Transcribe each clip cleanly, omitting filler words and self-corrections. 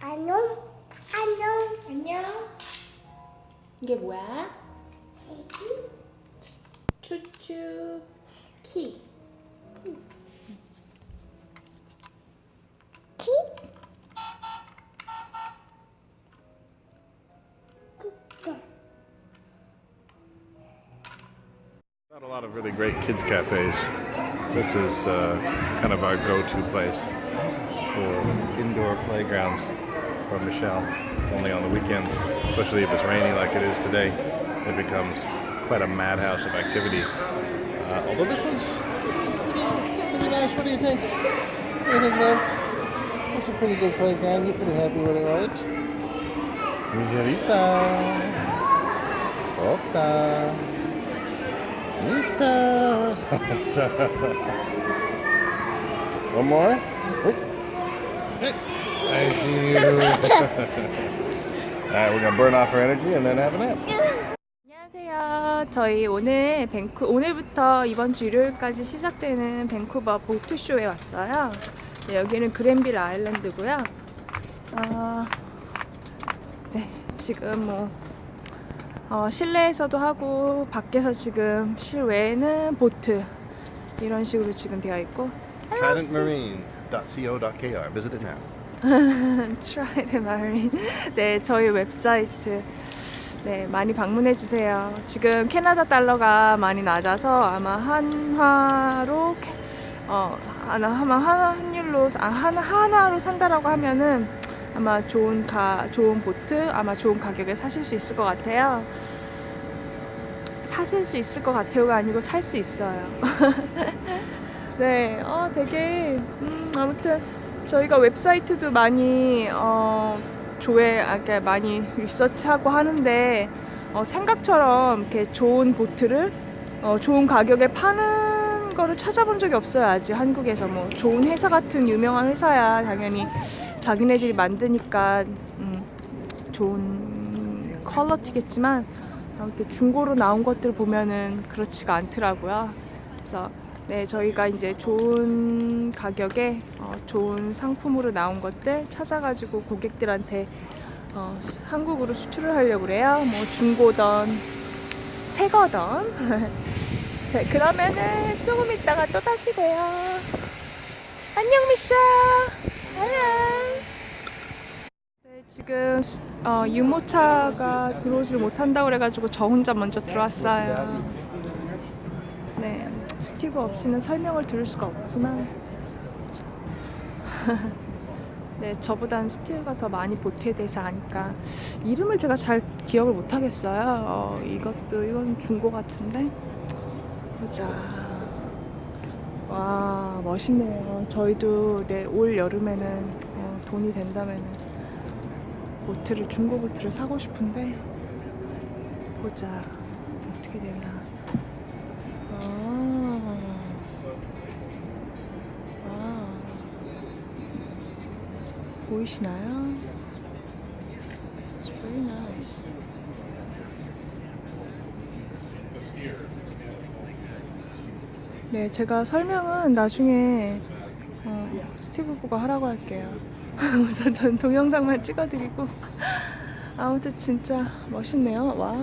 안녕. 안녕. 안녕. 이게 뭐야? 추추 키. 키? Not a lot of really great kids cafes. This is kind of our go-to place for indoor playgrounds for Michelle. Only on the weekends, especially if it's rainy like it is today, it becomes quite a madhouse of activity. Although this one's pretty nice. What do you think? What do you think, love? It's a pretty good playground. You're pretty happy with it, right? Miserita. Oka. One more. Hey. I see you. Alright, we're gonna burn off our energy and then have a nap. 안녕하세요. 저희 오늘부터 이번 주 일요일까지 시작되는 밴쿠버 보트쇼에 왔어요. 네, 여기는 그랜빌 아일랜드고요. 네, 지금 실내에서도 하고 밖에서 지금 실외에는 보트 이런 식으로 지금 되어 있고. tridentmarine.co.kr Visit it now. Trident Marine. 네, 저희 웹사이트 네, 많이 방문해 주세요. 지금 캐나다 달러가 많이 낮아서 아마 한화로 한화로 산다라고 하면은 아마 좋은 보트 아마 좋은 가격에 사실 수 있을 것 같아요. 사실 수 있을 것 같아요가 아니고 살 수 있어요. 네, 되게 아무튼 저희가 웹사이트도 많이 많이 리서치하고 하는데 생각처럼 이렇게 좋은 보트를 좋은 가격에 파는 거를 찾아본 적이 없어요. 아직 한국에서 뭐 좋은 회사 같은 유명한 회사야 당연히 자기네들이 만드니까 좋은 퀄리티겠지만 아무튼 중고로 나온 것들 보면은 그렇지가 않더라고요. 그래서 네, 저희가 이제 좋은 가격에 좋은 상품으로 나온 것들 찾아가지고 고객들한테 한국으로 수출을 하려고 그래요. 뭐 중고던 새거던. 자, 그러면은 조금 있다가 또 다시 봬요. 안녕 미샤. 안녕. 네, 지금 유모차가 들어오질 못한다고 그래가지고 저 혼자 먼저 들어왔어요. 네, 스티브 없이는 설명을 들을 수가 없지만 네, 저보단 스티브가 더 많이 보트에 대해서 아니까 이름을 제가 잘 기억을 못하겠어요. 이건 중고 같은데 보자. 와, 멋있네요. 저희도 네, 올 여름에는 돈이 된다면은 중고 보트를 사고 싶은데 보자 어떻게 되나. 보이시나요? It's very nice. 네, 제가 설명은 나중에 스티브 보고 하라고 할게요. 우선 전 동영상만 찍어드리고. 아무튼 진짜 멋있네요. 와,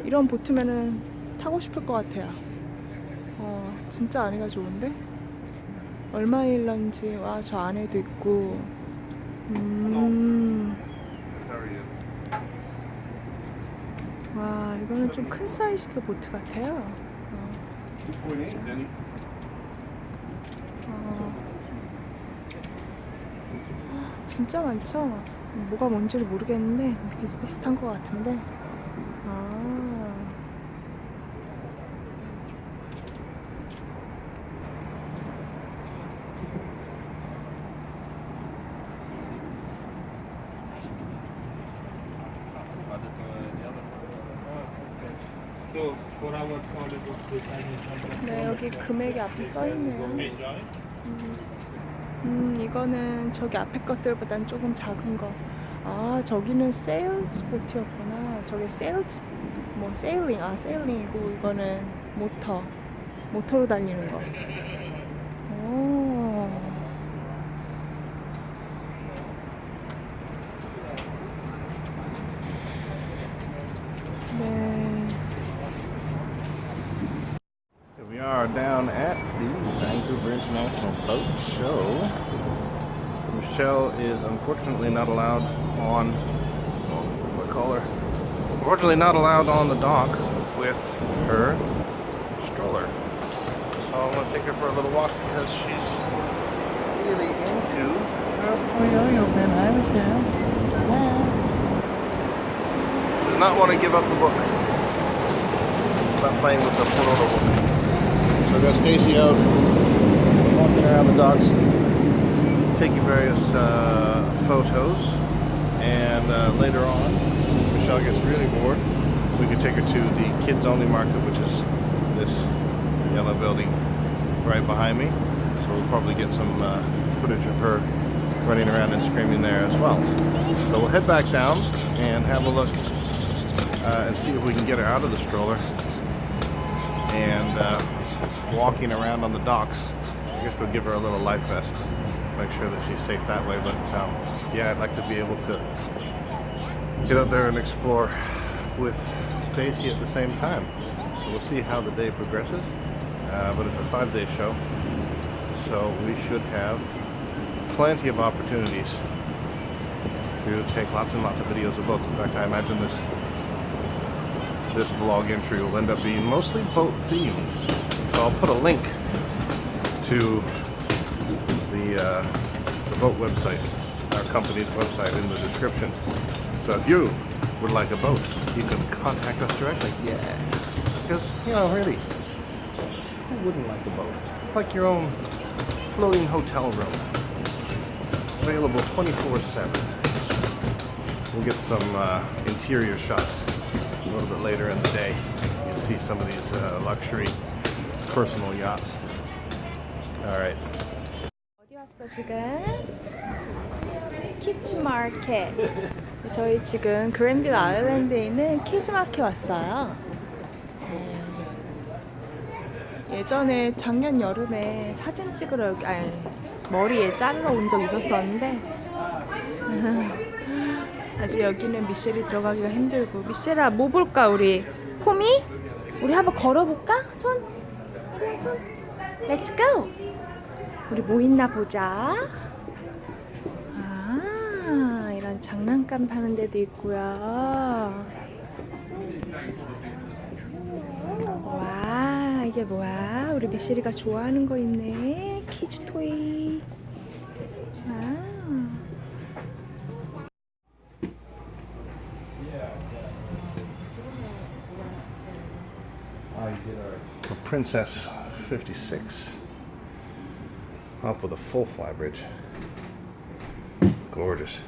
이런 보트면은 타고 싶을 것 같아요. 진짜 안에가 좋은데? 얼마일런지. 와, 저 안에도 있고. 와, 이거는 좀 큰 사이즈도 보트 같아요. 진짜 많죠? 뭐가 뭔지를 모르겠는데 비슷비슷한 것 같은데. 네, 여기 금액이 앞에 써있네요. 이거는 저기 앞에 것들보단 조금 작은 거. 아, 저기는 세일즈 보트였구나. 저게 세일링이고 이거는 모터로 달리는 거. 오. are down at the Vancouver International Boat Show. Michelle is unfortunately not allowed on, unfortunately not allowed on the dock with her stroller. So I'm going to take her for a little walk because she's really into her yo-yo pen. Hi, Michelle. Does not want to give up the book. Stop playing with the photo book. So we've got Stacy out walking around the docks, taking various photos, and later on, if Michelle gets really bored, we can take her to the kids only market, which is this yellow building right behind me. So we'll probably get some footage of her running around and screaming there as well. So we'll head back down and have a look and see if we can get her out of the stroller and walking around on the docks. I guess they'll give her a little life vest, make sure that she's safe that way. But yeah, I'd like to be able to get out there and explore with Stacy at the same time. So we'll see how the day progresses. But it's a 5-day show, so we should have plenty of opportunities to take lots and lots of videos of boats. In fact, I imagine this vlog entry will end up being mostly boat themed. So I'll put a link to the boat website, our company's website, in the description. So if you would like a boat, you can contact us directly. Yeah, because, you know, really, who wouldn't like a boat? It's like your own floating hotel room, available 24/7. We'll get some interior shots a little bit later in the day. You'll see some of these luxury personal yachts. All right. 어디 왔어 지금? 키즈 마켓. 저희 지금 그랜빌 아일랜드에 있는 키즈 마켓 왔어요. 예전에 작년 여름에 사진 찍으러 여기, 머리에 자르러 온 적 있었었는데 아직 여기는 미셸이 들어가기가 힘들고. 미셸아, 뭐 볼까 우리? 포미? 우리 한번 걸어볼까? 손? 그래, 손. 렛츠 고! 우리 뭐 있나 보자. 아, 이런 장난감 파는 데도 있고요. 와, 이게 뭐야? 우리 미셸이가 좋아하는 거 있네. 키즈 토이. 와. For Princess 56, up with a full flybridge. Gorgeous.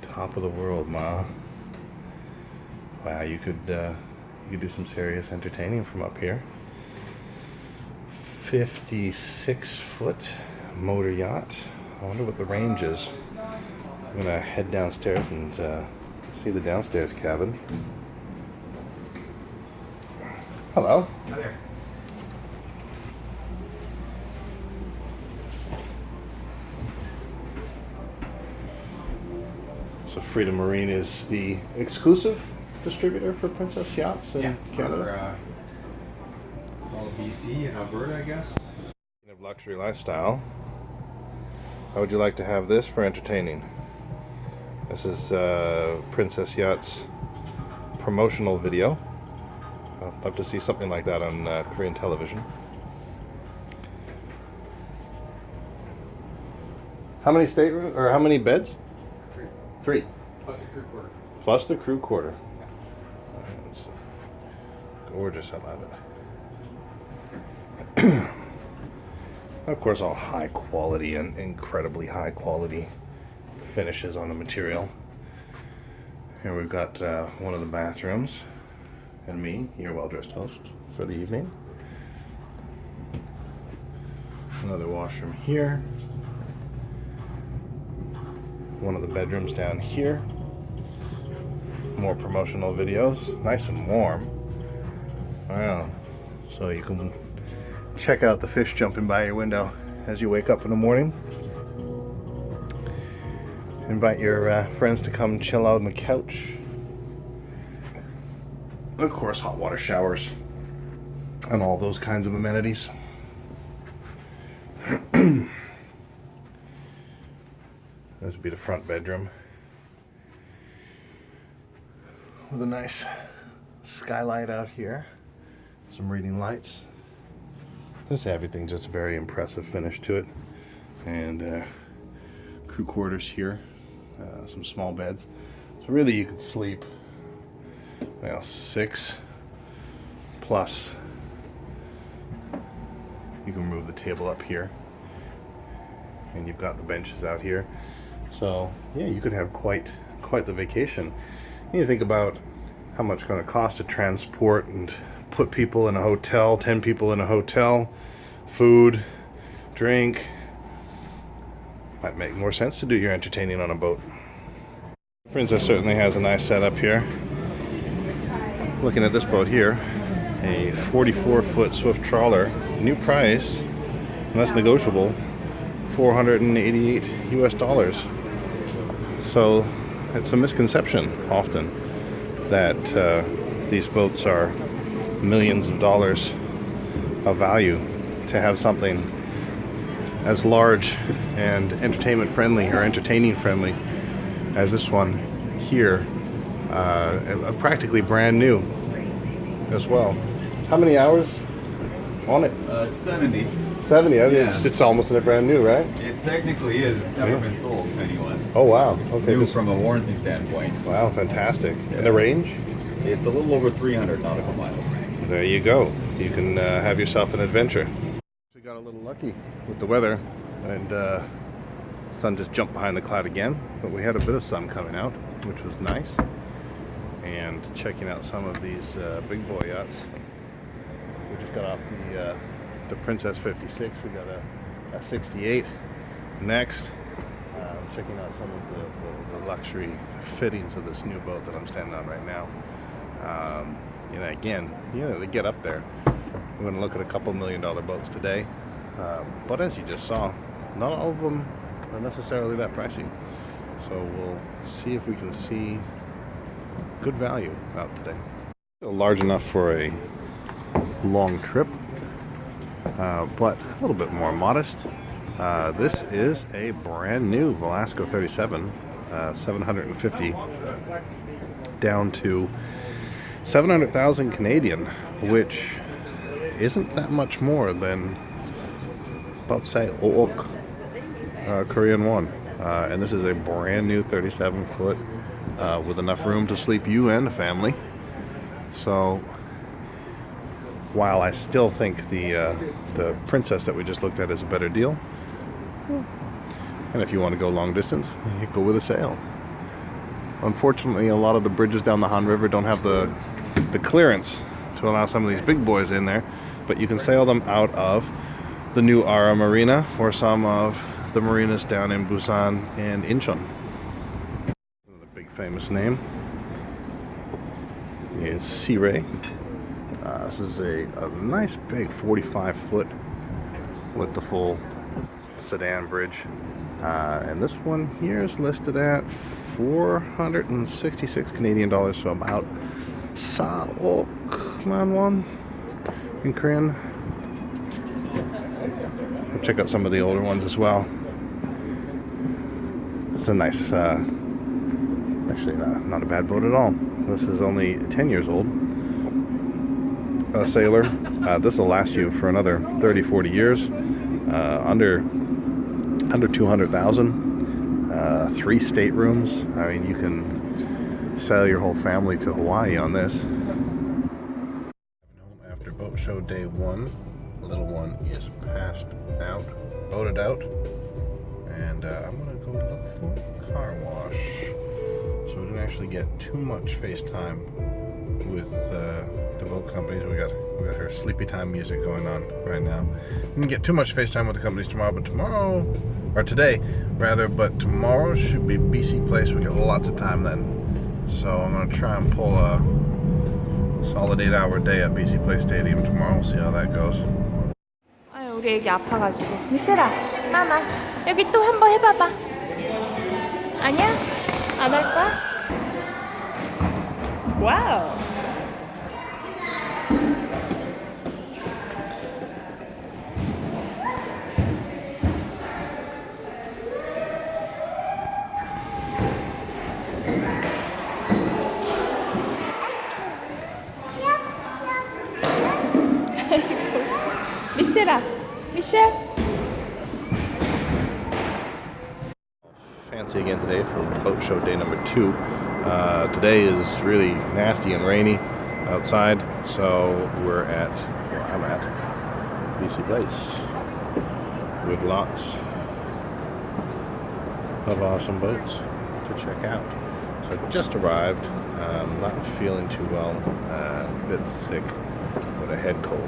Top of the world, Ma. Wow, you could do some serious entertaining from up here. 56-foot motor yacht. I wonder what the range is. I'm gonna head downstairs and see the downstairs cabin. Hello. Hi there. So Freedom Marine is the exclusive distributor for Princess Yachts in Canada. For all of BC and Alberta, I guess. Speaking of luxury lifestyle, how would you like to have this for entertaining? This is Princess Yachts promotional video. I'd love to see something like that on Korean television. How many staterooms, or how many beds? 3. Plus the crew quarter. Plus the crew quarter. It's gorgeous, I love it. Of course, all high quality and incredibly high quality finishes on the material. Here we've got one of the bathrooms, and me, your well-dressed host for the evening. Another washroom here. One of the bedrooms down here. More promotional videos. Nice and warm. Wow. So you can check out the fish jumping by your window as you wake up in the morning. Invite your friends to come chill out on the couch. Of course, hot water showers. and all those kinds of amenities. This would be the front bedroom with a nice skylight out here, some reading lights. Just everything, just very impressive finish to it. And crew quarters here, some small beds. So really you could sleep, 6 plus. You can move the table up here, and you've got the benches out here. So yeah, you could have quite the vacation. And you think about how much it's going to cost to transport and put people in a hotel, 10 people in a hotel, food, drink. Might make more sense to do your entertaining on a boat. Princess certainly has a nice setup here. Looking at this boat here, a 44-foot Swift trawler, new price, and that's negotiable, $488 US. So it's a misconception often that these boats are millions of dollars of value. To have something as large and entertainment friendly or entertaining friendly as this one here, practically brand new as well. How many hours on it? 70. 70. I mean, Yeah. it's almost brand new, right? It technically is. It's never been sold to anyone. Oh wow. Okay. New from a warranty standpoint. Wow, fantastic. And the range? It's a little over 300 nautical miles. There you go. You can have yourself an adventure. We got a little lucky with the weather, and sun just jumped behind the cloud again, but we had a bit of sun coming out, which was nice. And checking out some of these big boy yachts. We just got off the Princess 56. We got a 68 next. Checking out some of the luxury fittings of this new boat that I'm standing on right now. Again, they get up there. We're going to look at a couple $1 million boats today. But as you just saw, not all of them are necessarily that pricey. So we'll see if we can see good value out today. Large enough for a long trip, but a little bit more modest. This is a brand new Velasco 37, 750 down to 700,000 Canadian, which isn't that much more than about say OK Korean won. And this is a brand new 37-foot with enough room to sleep you and the family. So while I still think the Princess that we just looked at is a better deal, and if you want to go long distance, you go with a sail. Unfortunately, a lot of the bridges down the Han River don't have the clearance to allow some of these big boys in there, but you can sail them out of the new Ara Marina or some of the marinas down in Busan and Incheon. The big famous name is Sea Ray. This is a nice big 45-foot with the full sedan bridge. And this one here is listed at 466 Canadian dollars, so about Saok Manwon in Korean. We'll check out some of the older ones as well. It's a nice, actually not a bad boat at all. This is only 10 years old. A sailor. This will last you for another 30-40 years. Under 200,000. 3 staterooms. I mean, you can sail your whole family to Hawaii on this. After boat show day 1, the little one is passed out, boated out, and I'm gonna go look for a car wash. So we didn't actually get too much FaceTime with the boat companies. We got her sleepy time music going on right now. Didn't get too much FaceTime with the companies tomorrow, but today rather, but tomorrow should be BC Place. We got lots of time then. So I'm gonna try and pull a solid 8-hour day at BC Place Stadium tomorrow. We'll see how that goes. 아유, 우리 애기 아파가지고. 미세라, 마마, 여기 또 한번 해봐봐. 아니야? 안 할 거야? 와우. 미셸아, 미셸. Fancy again today for boat show day number 2. Today is really nasty and rainy outside, so I'm at BC Place with lots of awesome boats to check out. So I just arrived, not feeling too well, a bit sick with a head cold,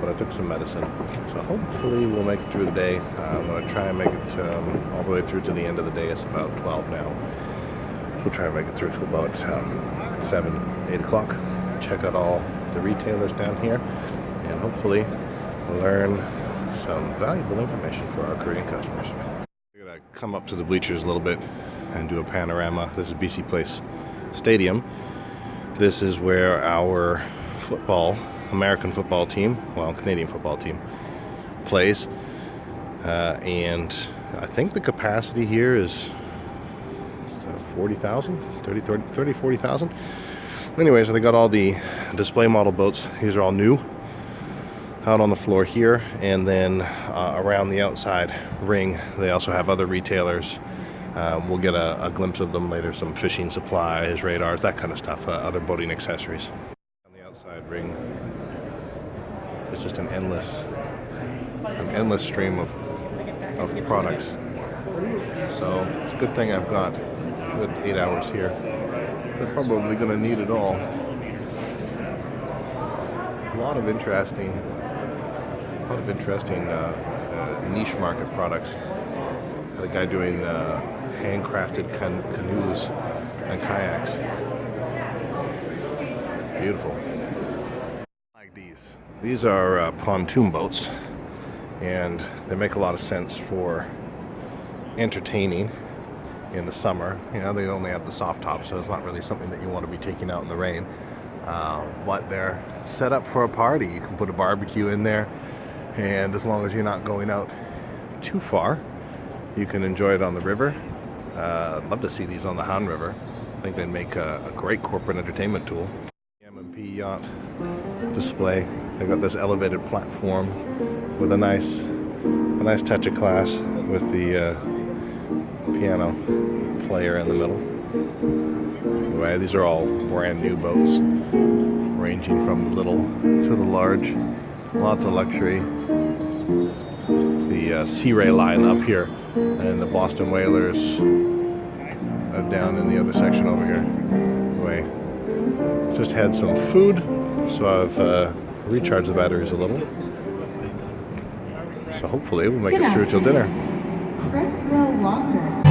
but I took some medicine, so hopefully we'll make it through the day. I'm going to try and make it all the way through to the end of the day. It's about 12 now, so we'll try and make it through to about 7, 8 o'clock. Check out all the retailers down here and hopefully learn some valuable information for our Korean customers. We're going to come up to the bleachers a little bit and do a panorama. This is BC Place Stadium. This is where our American football team, well, Canadian football team, plays. And I think the capacity here is 40,000, 30, 40,000. Anyway, so they got all the display model boats. These are all new out on the floor here. And then around the outside ring, they also have other retailers. We'll get a glimpse of them later, some fishing supplies, radars, that kind of stuff, other boating accessories. On the outside ring, it's just an endless stream of products. So it's a good thing I've got a good 8 hours here. So I'm probably going to need it all. A lot of interesting niche market products. The guy doing handcrafted canoes and kayaks. Beautiful. Like these. These are pontoon boats, and they make a lot of sense for entertaining in the summer. You know, they only have the soft top, so it's not really something that you want to be taking out in the rain. But they're set up for a party. You can put a barbecue in there, and as long as you're not going out too far, you can enjoy it on the river. I'd love to see these on the Han River. I think they'd make a great corporate entertainment tool. M&P yacht display. They've got this elevated platform with a nice touch of class with the piano player in the middle. Anyway, these are all brand new boats, ranging from the little to the large. Lots of luxury. The Sea Ray line up here, and the Boston Whalers are down in the other section over here. Anyway, just had some food, so I've recharged the batteries a little. So hopefully we'll make it through till dinner. Cresswell Walker.